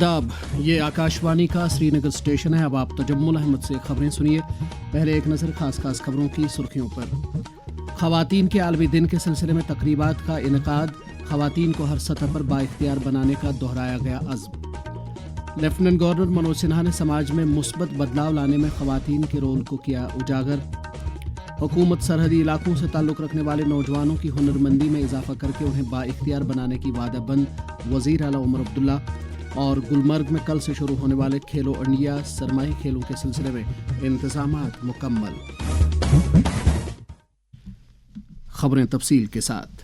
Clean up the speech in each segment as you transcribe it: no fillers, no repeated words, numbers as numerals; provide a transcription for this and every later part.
आदाब, ये आकाशवाणी का श्रीनगर स्टेशन है। अब आप तजम्मुल अहमद से खबरें सुनिए। पहले एक नज़र खास खबरों की सुर्खियों पर। ख़वातीन के आलमी दिन के सिलसिले में तकरीबात का इनकाद, ख़वातीन को हर सतह पर बाइख्तियार बनाने का दोहराया गया अज़्म। लेफ्टिनेंट गवर्नर मनोज सिन्हा ने समाज में मुस्बत बदलाव लाने में ख़वातीन के रोल को किया उजागर। हुकूमत सरहदी इलाकों से ताल्लुक़ रखने वाले नौजवानों की हुनरमंदी में इजाफा करके उन्हें बाइख्तियार बनाने की वादाबंद, वज़ीर आला उमर अब्दुल्ला। और गुलमर्ग में कल से शुरू होने वाले खेलो इंडिया सरमाही खेलों के सिलसिले में इंतज़ामात मुकम्मल। खबरें तफसील के साथ।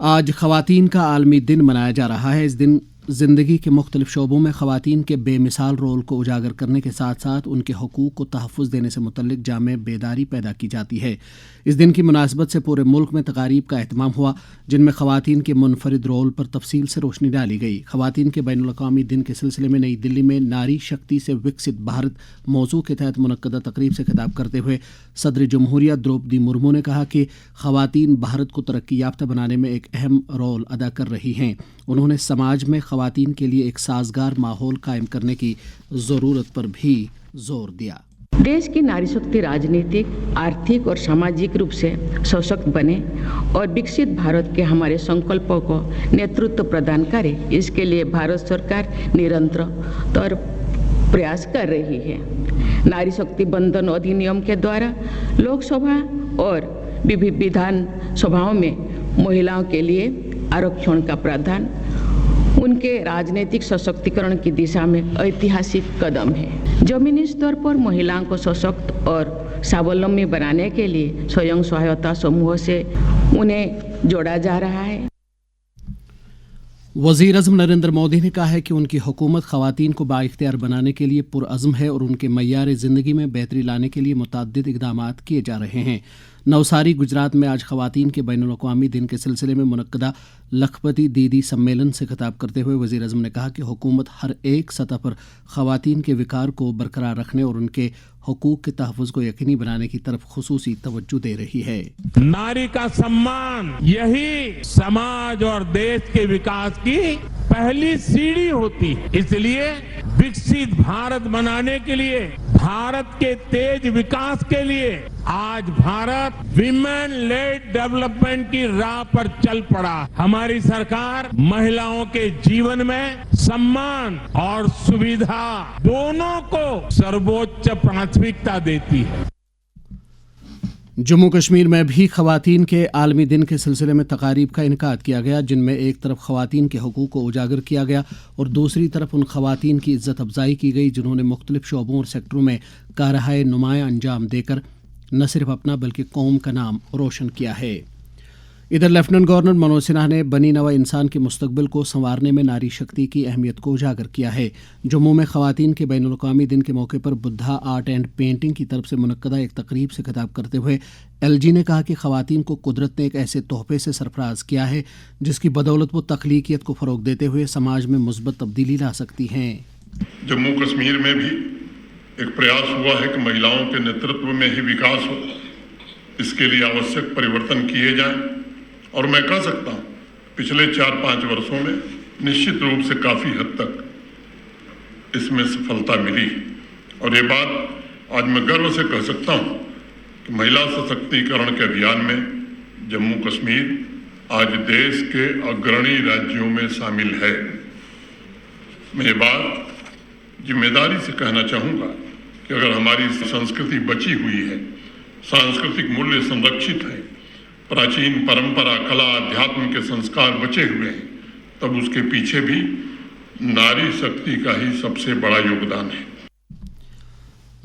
आज ख़वातीन का आलमी दिन मनाया जा रहा है। इस दिन ज़िंदगी के मुख्तलिफ शोबों में ख़वातीन के बेमिसाल रोल को उजागर करने के साथ साथ उनके हकूक़ को तहफ़्फ़ुज़ देने से मुतल्लिक़ जामे बेदारी पैदा की जाती है। इस दिन की मुनासबत से पूरे मुल्क में तकारीब का एहतमाम हुआ, जिनमें ख़वातीन के मुनफरिद रोल पर तफसील से रोशनी डाली गई। ख़वातीन के बैनुल अक़वामी दिन के सिलसिले में नई दिल्ली में नारी शक्ति से विकसित भारत मौजू के तहत मुनक्कदा तकरीब से खिताब करते हुए सदर जमहूरिया द्रौपदी मुर्मू ने कहा कि ख़वातीन भारत को तरक्की याफ्ता बनाने में एक अहम रोल अदा कर रही हैं। उन्होंने समाज में ख़वातीन के लिए एक साजगार माहौल कायम करने की ज़रूरत पर भी जोर दिया। देश की नारी शक्ति राजनीतिक, आर्थिक और सामाजिक रूप से सशक्त बने और विकसित भारत के हमारे संकल्पों को नेतृत्व प्रदान करे, इसके लिए भारत सरकार निरंतर प्रयास कर रही है। नारी शक्ति बंधन अधिनियम के द्वारा लोकसभा और विभिन्न विधान सभाओं में महिलाओं के लिए आरक्षण का प्रावधान उनके राजनीतिक सशक्तिकरण की दिशा में ऐतिहासिक कदम है। जमीनी स्तर पर महिलाओं को सशक्त और स्वावलंबी बनाने के लिए स्वयं सहायता समूह से उन्हें जोड़ा जा रहा है। वज़ीर आज़म नरेंद्र मोदी ने कहा है कि उनकी हुकूमत ख़वातीन को बाइख्तियार बनाने के लिए पुरअज़्म है और उनके मय्यार ज़िंदगी में बेहतरी लाने के लिए मुतअद्दिद इक़दामात किए जा रहे हैं। नवसारी गुजरात में आज ख़वातीन के बैनुल अक़वामी दिन के सिलसिले में मुनक्कदा लखपति दीदी सम्मेलन से खिताब करते हुए वज़ीर आज़म ने कहा कि हुकूमत हर एक सतह पर ख़वातीन के विकार को बरकरार रखने और उनके हकूक़ के तहफ़्फ़ुज़ को यकीनी बनाने की तरफ खुसूसी तवज्जो दे रही है। नारी का सम्मान यही समाज और देश के विकास की पहली सीढ़ी होती है। इसलिए विकसित भारत बनाने के लिए, भारत के तेज विकास के लिए आज भारत विमेन लेड डेवलपमेंट की राह पर चल पड़ा। हमारी सरकार महिलाओं के जीवन में सम्मान और सुविधा दोनों को सर्वोच्च प्राथमिकता देती है। जम्मू कश्मीर में भी ख़वातीन के आलमी दिन के सिलसिले में तकारीब का इनकाद किया गया, जिनमें एक तरफ ख़वातीन के हकूक़ को उजागर किया गया और दूसरी तरफ उन ख़वातीन की इज़्ज़त अफजाई की गई जिन्होंने मुख्तलिफ शोबों और सेक्टरों में कारहाए नुमाया अंजाम देकर न सिर्फ अपना बल्कि कौम का नाम रोशन किया है। इधर लेफ्टिनेंट गवर्नर मनोज सिन्हा ने बनी नवा इंसान के मुस्तकबिल को संवारने में नारी शक्ति की अहमियत को उजागर किया है। जम्मू में ख़वातीन के बैनुल अक़वामी दिन के मौके पर बुद्धा आर्ट एंड पेंटिंग की तरफ से मुनक्कदा एक तकरीब से खिताब करते हुए LG ने कहा कि ख़वातीन को कुदरत ने एक ऐसे तोहफे से सरफराज किया है जिसकी बदौलत वो तख्लीकियत को फ़रोग़ देते हुए समाज में मुस्बत तब्दीली ला सकती हैं। जम्मू कश्मीर में भी एक प्रयास हुआ है कि महिलाओं के नेतृत्व में ही विकास हो, इसके लिए आवश्यक परिवर्तन किए जाएं और मैं कह सकता हूँ पिछले 4-5 वर्षों में निश्चित रूप से काफ़ी हद तक इसमें सफलता मिली और ये बात आज मैं गर्व से कह सकता हूँ कि महिला सशक्तिकरण के अभियान में जम्मू कश्मीर आज देश के अग्रणी राज्यों में शामिल है। मैं ये बात जिम्मेदारी से कहना चाहूँगा कि अगर हमारी संस्कृति बची हुई है, सांस्कृतिक मूल्य संरक्षित है, प्राचीन परंपरा, कला, अध्यात्म के संस्कार बचे हुए हैं, तब उसके पीछे भी नारी शक्ति का ही सबसे बड़ा योगदान है।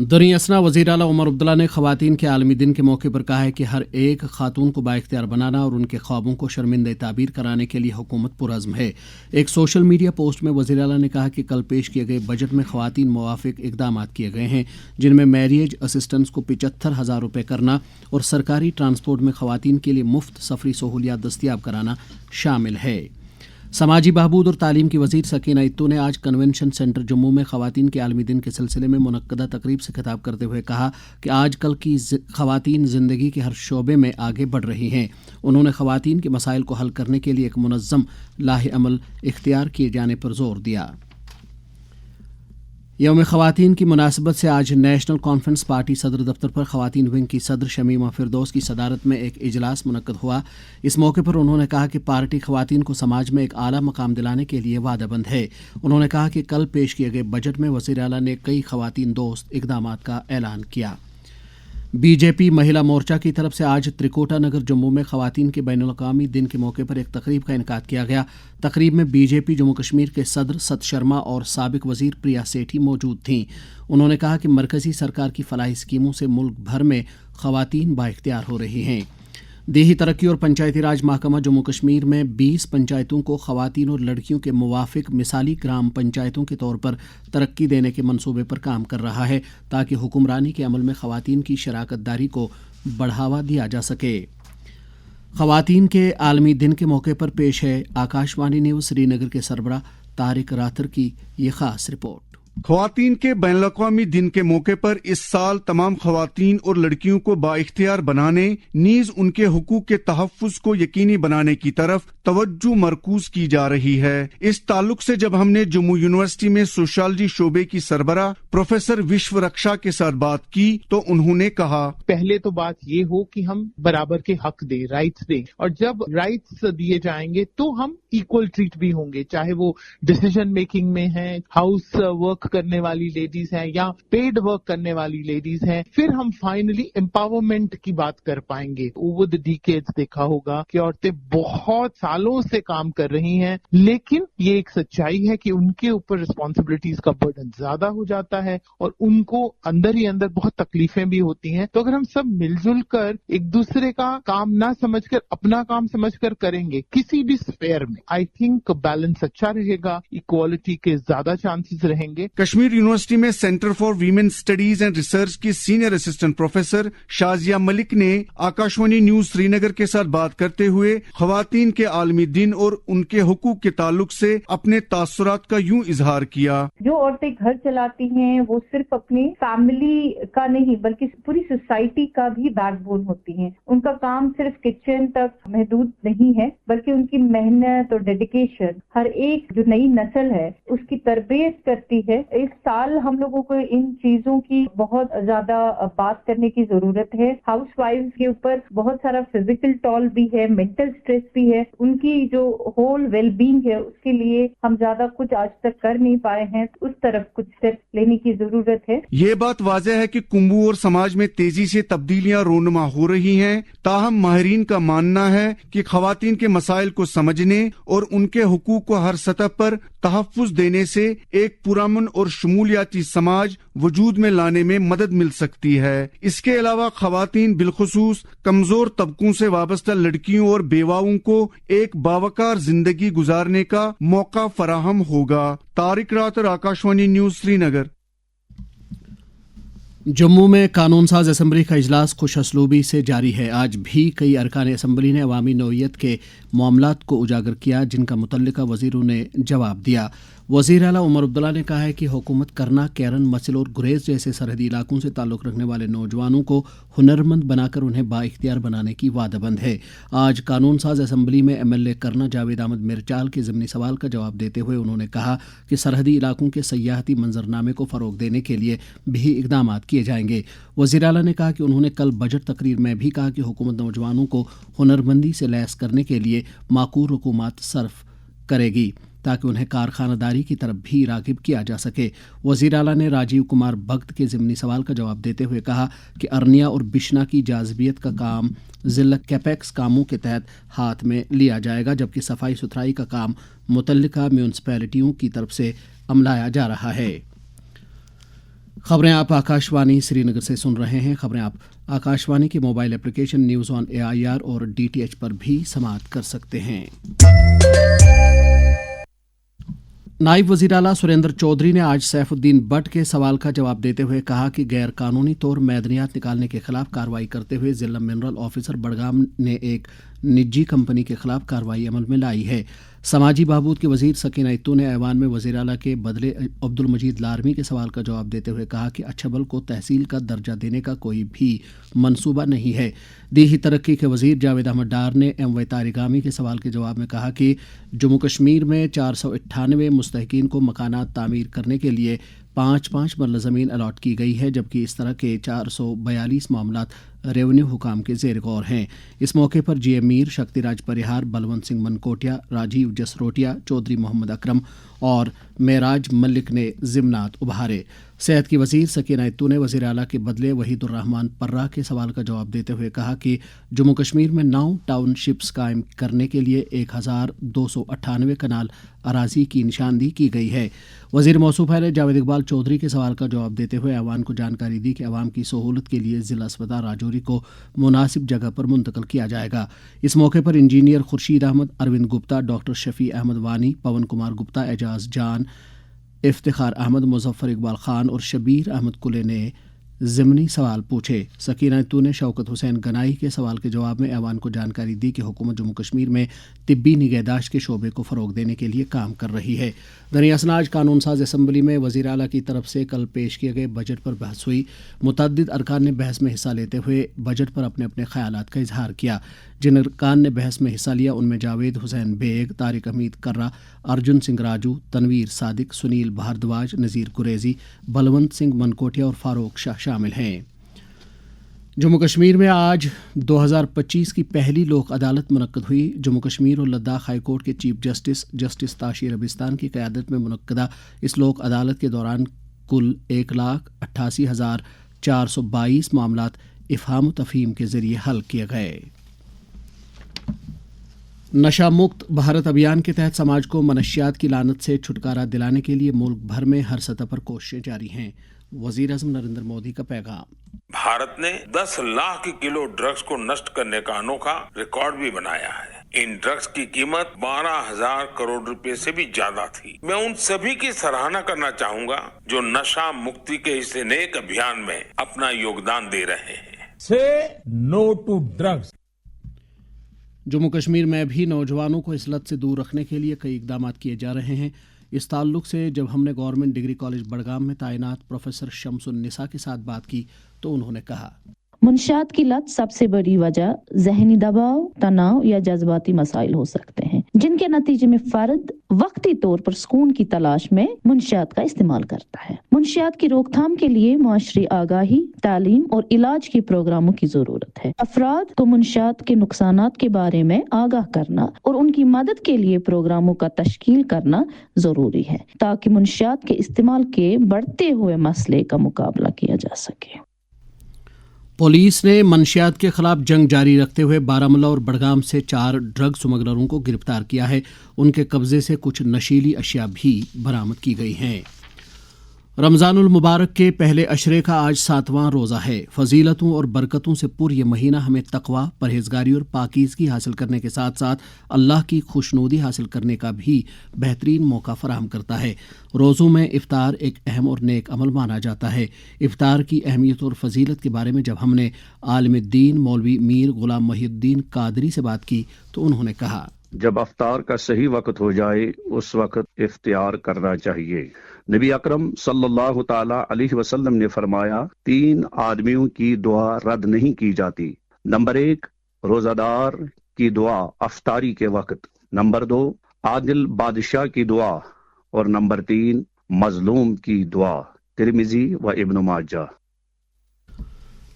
दरी असना वज़ीर आला उमर अब्दुल्ला ने ख़वातीन के आलमी दिन के मौके पर कहा है कि हर एक खातून को बाइख्तियार बनाना और उनके ख्वाबों को शर्मिंदा ताबीर कराने के लिए हुकूमत पुरअज़्म है। एक सोशल मीडिया पोस्ट में वज़ीर आला ने कहा कि कल पेश किए गए बजट में ख़वातीन मुवाफ़िक इक़दामात किए गए हैं, जिनमें मैरिज असिस्टेंस को 75,000 रुपये करना और सरकारी ट्रांसपोर्ट में ख़वातीन के लिए मुफ्त सफरी सहूलियात दस्तियाब कराना शामिल है। समाजी बहबूद और तालीम की वज़ीर सकीना इत्तू ने आज कन्वेंशन सेंटर जम्मू में ख़वातीन के आलमी दिन के सिलसिले में मुनक्कदा तकरीब से खिताब करते हुए कहा कि आजकल की ख़वातीन ज़िंदगी के हर शोबे में आगे बढ़ रही हैं। उन्होंने ख़वातीन के मसाइल को हल करने के लिए एक मुनज़्ज़म लाहे अमल इख्तियार किए जाने पर जोर दिया। یوم خواتین کی مناسبت سے آج نیشنل کانفرنس پارٹی صدر دفتر پر خواتین ونگ کی صدر شمیمہ فردوس کی صدارت میں ایک اجلاس منعقد ہوا۔ اس موقع پر انہوں نے کہا کہ پارٹی خواتین کو سماج میں ایک اعلیٰ مقام دلانے کے لیے وعدہ بند ہے۔ انہوں نے کہا کہ کل پیش کیے گئے بجٹ میں وزیر اعلیٰ نے کئی خواتین دوست اقدامات کا اعلان کیا۔ بی جے پی مہیلا مورچہ کی طرف سے آج ترکوٹا نگر جموں میں خواتین کے بین الاقوامی دن کے موقع پر ایک تقریب کا انعقاد کیا گیا۔ تقریب میں بی جے پی جموں کشمیر کے صدر ست شرما اور سابق وزیر پریا سیٹھی موجود تھیں۔ انہوں نے کہا کہ مرکزی سرکار کی فلاحی اسکیموں سے ملک بھر میں خواتین بااختیار ہو رہی ہیں۔ دیہی ترقی اور پنچایتی راج محکمہ جموں کشمیر میں 20 پنچایتوں کو خواتین اور لڑکیوں کے موافق مثالی گرام پنچایتوں کے طور پر ترقی دینے کے منصوبے پر کام کر رہا ہے تاکہ حکمرانی کے عمل میں خواتین کی شراکت داری کو بڑھاوا دیا جا سکے۔ خواتین کے عالمی دن کے موقع پر پیش ہے آکاشوانی نیوز سری نگر کے سربراہ طارق راتھر کی یہ خاص رپورٹ۔ خواتین کے بین الاقوامی دن کے موقع پر اس سال تمام خواتین اور لڑکیوں کو بااختیار بنانے نیز ان کے حقوق کے تحفظ کو یقینی بنانے کی طرف توجہ مرکوز کی جا رہی ہے۔ اس تعلق سے جب ہم نے جموں یونیورسٹی میں سوشالوجی شعبے کی سربراہ پروفیسر وشو رکشا کے ساتھ بات کی تو انہوں نے کہا، پہلے تو بات یہ ہو کہ ہم برابر کے حق دیں، رائٹس دیں، اور جب رائٹس دیے جائیں گے تو ہم ایکول ٹریٹ بھی ہوں گے، چاہے وہ ڈیسیژن میکنگ میں ہیں، ہاؤس ورک کرنے والی لیڈیز ہیں یا پیڈ ورک کرنے والی لیڈیز ہیں، پھر ہم فائنلی امپاورمنٹ کی بات کر پائیں گے۔ اوور دی ڈیکیڈز دیکھا ہوگا کہ عورتیں بہت سالوں سے کام کر رہی ہیں، لیکن یہ ایک سچائی ہے کہ ان کے اوپر رسپانسبلٹیز کا برڈن زیادہ ہو جاتا ہے اور ان کو اندر ہی اندر بہت تکلیفیں بھی ہوتی ہیں۔ تو اگر ہم سب مل جل کر ایک دوسرے کا کام نہ سمجھ کر اپنا کام سمجھ کر کریں گے کسی بھی اسفیئر میں، آئی تھنک بیلنس اچھا رہے گا، ایکوالٹی کے زیادہ چانسز رہیں گے۔ کشمیر یونیورسٹی میں centre for women studies and research کی سینئر اسسٹنٹ پروفیسر شازیہ ملک نے آکاشوانی نیوز سری نگر کے ساتھ بات کرتے ہوئے خواتین کے عالمی دن اور ان کے حقوق کے تعلق سے اپنے تاثرات کا یوں اظہار کیا۔ جو عورتیں گھر چلاتی ہیں وہ صرف اپنی فیملی کا نہیں بلکہ پوری سوسائٹی کا بھی بیک بون ہوتی ہیں۔ ان کا کام صرف کچن تک محدود نہیں ہے بلکہ ان کی محنت اور ڈیڈیکیشن ہر ایک جو نئی نسل ہے اس کی تربیت کرتی ہے۔ اس سال ہم لوگوں کو ان چیزوں کی بہت زیادہ بات کرنے کی ضرورت ہے۔ ہاؤس وائف کے اوپر بہت سارا فزیکل ٹال بھی ہے، مینٹل اسٹریس بھی ہے، ان کی جو ہول ویل بینگ ہے اس کے لیے ہم زیادہ کچھ آج تک کر نہیں پائے ہیں، اس طرف کچھ اسٹیپ لینے کی ضرورت ہے۔ یہ بات واضح ہے کہ کنبو اور سماج میں تیزی سے تبدیلیاں رونما ہو رہی ہیں، تاہم ماہرین کا ماننا ہے کہ خواتین کے مسائل کو سمجھنے اور ان کے حقوق کو ہر سطح پر تحفظ دینے سے ایک پرامن اور شمولیاتی سماج وجود میں لانے میں مدد مل سکتی ہے۔ اس کے علاوہ خواتین بالخصوص کمزور طبقوں سے وابستہ لڑکیوں اور بیواؤں کو ایک باوقار زندگی گزارنے کا موقع فراہم ہوگا۔ طارق راتھر، آکاشوانی نیوز سری نگر۔ جموں میں قانون ساز اسمبلی کا اجلاس خوش اسلوبی سے جاری ہے۔ آج بھی کئی ارکان اسمبلی نے عوامی نوعیت کے معاملات کو اجاگر کیا جن کا متعلقہ وزیروں نے جواب دیا۔ وزیر اعلیٰ عمر عبداللہ نے کہا ہے کہ حکومت کرنا، کیرن، مسل اور گریز جیسے سرحدی علاقوں سے تعلق رکھنے والے نوجوانوں کو ہنرمند بنا کر انہیں بااختیار بنانے کی وعدہ بند ہے۔ آج قانون ساز اسمبلی میں ایم ایل اے کرنا جاوید احمد مرچال کے ضمنی سوال کا جواب دیتے ہوئے انہوں نے کہا کہ سرحدی علاقوں کے سیاحتی منظرنامے کو فروغ دینے کے لیے بھی اقدامات کیے جائیں گے۔ وزیر اعلیٰ نے کہا کہ انہوں نے کل بجٹ تقریر میں بھی کہا کہ حکومت نوجوانوں کو ہنرمندی سے لیس کرنے کے لیے معقول رقومات صرف کرے گی تاکہ انہیں کارخانہ داری کی طرف بھی راغب کیا جا سکے۔ وزیر اعلیٰ نے راجیو کمار بھگت کے ضمنی سوال کا جواب دیتے ہوئے کہا کہ ارنیا اور بشنا کی جاذبیت کا کام ضلع کیپیکس کاموں کے تحت ہاتھ میں لیا جائے گا جبکہ صفائی ستھرائی کا کام متعلقہ میونسپلٹیوں کی طرف سے عملایا جا رہا ہے۔ خبریں آپ آکاشوانی سری نگر سے سن رہے ہیں۔ خبریں آپ آکاشوانی کے mobile application news on AIR اور DTH پر بھی سماعت کر سکتے ہیں۔ نائب وزیر اعلیٰ سریندر چودھری نے آج سیف الدین بٹ کے سوال کا جواب دیتے ہوئے کہا کہ غیر قانونی طور معدنیات نکالنے کے خلاف کارروائی کرتے ہوئے ضلع منرل آفیسر بڑگام نے ایک نجی کمپنی کے خلاف کارروائی عمل میں لائی ہے۔ سماجی بہبود کے وزیر سکینہ اتو نے ایوان میں وزیر اعلیٰ کے بدلے عبد المجید لارمی کے سوال کا جواب دیتے ہوئے کہا کہ اچھبل کو تحصیل کا درجہ دینے کا کوئی بھی منصوبہ نہیں ہے۔ دیہی ترقی کے وزیر جاوید احمد ڈار نے MY طارقامی کے سوال کے جواب میں کہا کہ جموں کشمیر میں 498 مستحقین کو مکانات تعمیر کرنے کے لیے 5 मरला ज़मीन अलाट की गई है, जबकि इस तरह के 442 मामलात रेवेन्यू हुकाम के ज़ेर गौर हैं। इस मौके पर जी मीर, शक्तिराज परिहार, बलवंत सिंह मनकोटिया, राजीव जसरोटिया, चौधरी मोहम्मद अकरम और मेराज मलिक ने ज़िमनात उभारे। सेहत की वज़ीर सकीना इत्तू ने वज़ीर आला के बदले वहीदुर्रहमान पर्रा के सवाल का जवाब देते हुए कहा कि जम्मू कश्मीर में 9 टाउनशिप्स कायम करने के लिए 1298 कनाल अराजी की निशानदी की गई है। वज़ीर मौसूफ ने जावेद इकबाल चौधरी के सवाल का जवाब देते हुए ऐवान को जानकारी दी कि अवाम की सहूलत के लिए ज़िला अस्पताल राजौरी को मुनासिब जगह पर मुंतकिल किया जाएगा। इस मौके पर इंजीनियर खुर्शीद अहमद, अरविंद गुप्ता, डॉक्टर शफी अहमद वानी, पवन कुमार गुप्ता, एजाज जान, इफ्तिखार अहमद, मुजफ्फर इकबाल खान और शबीर अहमद कुले ने ज़िमनी सवाल पूछे। सकीना इत्तू ने शौकत हुसैन गनाई के सवाल के जवाब में ऐवान को जानकारी दी कि हुकूमत जम्मू कश्मीर में तिब्बी निगहदाश्त के शोबे को फ़रोग देने के लिए काम कर रही है। दरियासनाज कानून साज असम्बली में वज़ीर आला की तरफ से कल पेश किए गए बजट पर बहस हुई। मुतअद्दिद अरकान ने बहस में हिस्सा लेते हुए बजट पर अपने अपने ख्यालात का इजहार किया। जिन अरकान ने बहस में हिस्सा लिया उनमें जावेद हुसैन बेग, तारिक हमीद कर्रा, अर्जुन सिंह राजू, तनवीर सादिक, सुनील भारद्वाज, नज़ीर कुरैजी, बलवंत सिंह मनकोटिया और फारूक शाह शामिल हैं। जम्मू कश्मीर में आज 2025 की पहली लोक अदालत मुनक्कद हुई। जम्मू कश्मीर और लद्दाख हाई कोर्ट के चीफ जस्टिस ताशीर अबिस्तान की क़यादत में मुनक्कदा इस लोक अदालत के दौरान कुल 1,88,422 मामलात इफ़हाम तफ़हीम के ज़रिए हल किए गए। नशा मुक्त भारत अभियान के तहत समाज को मनशियात की लानत से छुटकारा दिलाने के लिए मुल्क भर में हर सतह पर कोशिशें जारी हैं। वज़ीर आज़म नरेंद्र मोदी का पैगाम। भारत ने 10 लाख किलो ड्रग्स को नष्ट करने का अनोखा रिकॉर्ड भी बनाया है। इन ड्रग्स की कीमत 12,000 करोड़ रुपए से भी ज्यादा थी। मैं उन सभी की सराहना करना चाहूंगा जो नशा मुक्ति के इस नेक अभियान में अपना योगदान दे रहे हैं। Say no to drugs. Jammu Kashmir में भी नौजवानों को इस लत से दूर रखने के लिए कई इकदाम किए जा रहे हैं। इस ताल्लुक से जब हमने गवर्नमेंट डिग्री कॉलेज बड़गाम में तैनात प्रोफेसर शमसुन्निसा के साथ बात की तो उन्होंने कहा, मुंशियात की लत सबसे बड़ी वजह जहनी दबाव, तनाव या जज्बाती मसाइल हो सकते हैं, जिनके नतीजे में फर्द वक्ती तौर पर सुकून की तलाश में मुंशियात का इस्तेमाल करता है। मुंशियात की रोकथाम के लिए मुआशरी आगाही, तालीम और इलाज के प्रोग्रामों की जरूरत है। अफराद को मुंशियात के नुकसानात के बारे में आगाह करना और उनकी मदद के लिए प्रोग्रामों का तश्कील करना जरूरी है ताकि मुंशियात के इस्तेमाल के बढ़ते हुए मसले का मुकाबला किया जा सके। पुलिस ने मनशियात के खिलाफ जंग जारी रखते हुए बारामूला और बड़गाम से 4 ड्रग स्मगलरों को गिरफ्तार किया है। उनके कब्जे से कुछ नशीली अशिया भी बरामद की गई हैं। रमज़ानुल मुबारक के पहले अशरे का आज 7वां रोज़ा है। फजीलतों और बरकतों से पुर यह महीना हमें तकवा, परहेजगारी और पाकीज़गी हासिल करने के साथ साथ अल्लाह की खुशनुदी हासिल करने का भी बेहतरीन मौका फराहम करता है। रोज़ों में इफ्तार एक अहम और नेक अमल माना जाता है। इफ्तार की अहमियत और फजीलत के बारे में जब हमने आलिम दीन मौलवी मीर गुलाम मोहिउद्दीन कादरी से बात की तो उन्होंने कहा, जब अफ्तार का सही वक्त हो जाए उस वक्त इफ्तियार करना चाहिए। नबी अकरम सल्लल्लाहु ताला अलैहि वसल्लम ने फरमाया, 3 आदमियों की दुआ रद्द नहीं की जाती। नंबर 1 रोजादार की दुआ अफ्तारी के वक्त, नंबर 2 आदिल बादशाह की दुआ और नंबर 3 मजलूम की दुआ। तिरमिजी व इब्न माजा।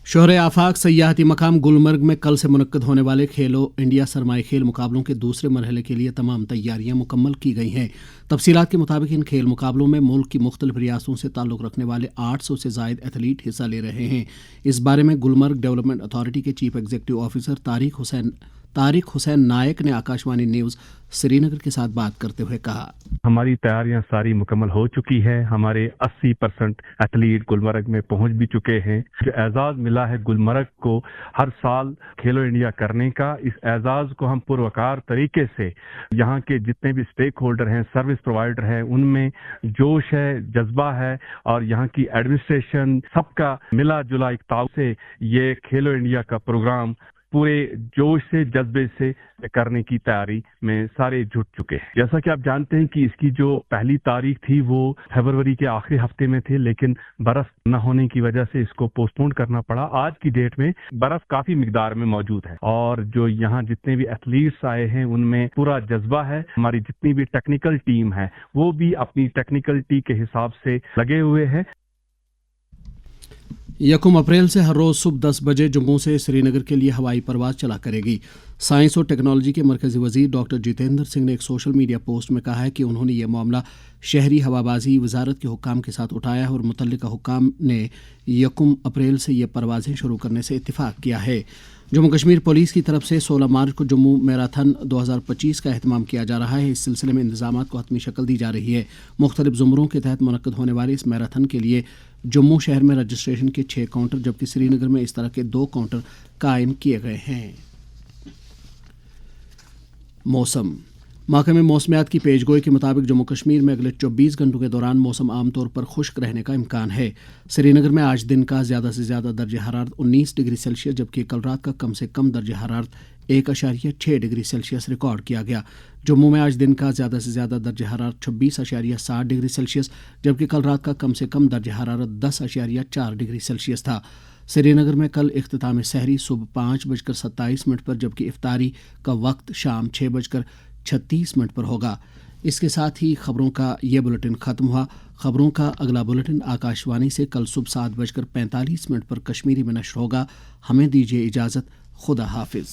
शोहरे आफाक सयाहती मकाम गुलमर्ग में कल से मुनक्कद होने वाले खेलो इंडिया सरमाई खेल मुकाबलों के दूसरे मरहले के लिए तमाम तैयारियां मुकम्मल की गई हैं। तफसीलात के मुताबिक इन खेल मुकाबलों में मुल्क की मुख्तलिफ रियासतों से ताल्लुक़ रखने वाले 800 से ज़ायद एथलीट हिस्सा ले रहे हैं। इस बारे में गुलमर्ग डेवलपमेंट अथॉरिटी के chief executive officer Tariq Hussain Naik ने आकाशवाणी न्यूज़ श्रीनगर के साथ बात करते हुए कहा, हमारी तैयारियां सारी मुकम्मल हो चुकी है। हमारे 80% एथलीट गुलमर्ग में पहुंच भी चुके हैं। जो एजाज मिला है गुलमर्ग को हर साल खेलो इंडिया करने का, इस एजाज को हम पुरवकार तरीके से यहाँ के जितने भी स्टेक होल्डर हैं, सर्विस प्रोवाइडर हैं, उनमें जोश है, जज्बा है और यहाँ की एडमिनिस्ट्रेशन सबका मिला जुला एक ताव से ये खेलो इंडिया का प्रोग्राम पूरे जोश से जज्बे से करने की तैयारी में सारे जुट चुके हैं। जैसा कि आप जानते हैं कि इसकी जो पहली तारीख थी वो फरवरी के आखिरी हफ्ते में थी, लेकिन बर्फ न होने की वजह से इसको पोस्टपोन करना पड़ा। आज की डेट में बर्फ काफी मिकदार में मौजूद है और जो यहाँ जितने भी एथलीट्स आए हैं उनमें पूरा जज्बा है। हमारी जितनी भी टेक्निकल टीम है वो भी अपनी टेक्निकलिटी के हिसाब से लगे हुए हैं। 1 अप्रैल से हर रोज़ सुबह 10 बजे जम्मू से श्रीनगर के लिए हवाई परवाज चला करेगी। साइंस और टेक्नोलॉजी के मरकजी वजीर डॉक्टर जितेंद्र सिंह ने एक सोशल मीडिया पोस्ट में कहा है कि उन्होंने ये मामला शहरी हवाबाजी वजारत के हुक्काम के साथ उठाया है और मुतल्लिका हुक्काम ने 1 अप्रैल से ये परवाज़ें शुरू करने से इत्तिफाक किया है। जम्मू कश्मीर पुलिस की तरफ से 16 मार्च को जम्मू मैराथन 2025 का एहतमाम किया जा रहा है। इस सिलसिले में इंतजामात को हतमी शक्ल दी जा रही है। मुख्तलिफ ज़ुमरों के तहत मुनक्कद होने वाले इस मैराथन के लिए जम्मू शहर में रजिस्ट्रेशन के 6 काउंटर जबकि श्रीनगर में इस तरह के 2 काउंटर कायम किए गए हैं। मौसम महकमे मौसमियात की पेशगोई के मुताबिक जम्मू कश्मीर में अगले 24 घंटों के दौरान मौसम आमतौर पर खुश्क रहने का इम्कान है। श्रीनगर में आज दिन का ज़्यादा से ज़्यादा दर्जा हरारत 19 डिग्री सेल्सियस जबकि कल रात का कम से कम दर्जा हरारत 1.6 डिग्री सेल्सियस रिकॉर्ड किया गया। जम्मू में आज दिन का ज़्यादा से ज़्यादा दर्जा हरारत 26.7 डिग्री सेल्सियस जबकि कल रात का कम से कम दर्जा हरारत 10.4 डिग्री सेल्सियस था। श्रीनगर में कल इख्तिताम सहरी सुबह 5:27 पर जबकि इफ्तारी का वक्त शाम 6:36 पर होगा। इसके साथ ही खबरों का ये बुलेटिन ख़त्म हुआ। खबरों का अगला बुलेटिन आकाशवाणी से कल सुबह 7:45 पर कश्मीरी में नश्र होगा। हमें दीजिए इजाज़त। खुदा हाफिज़।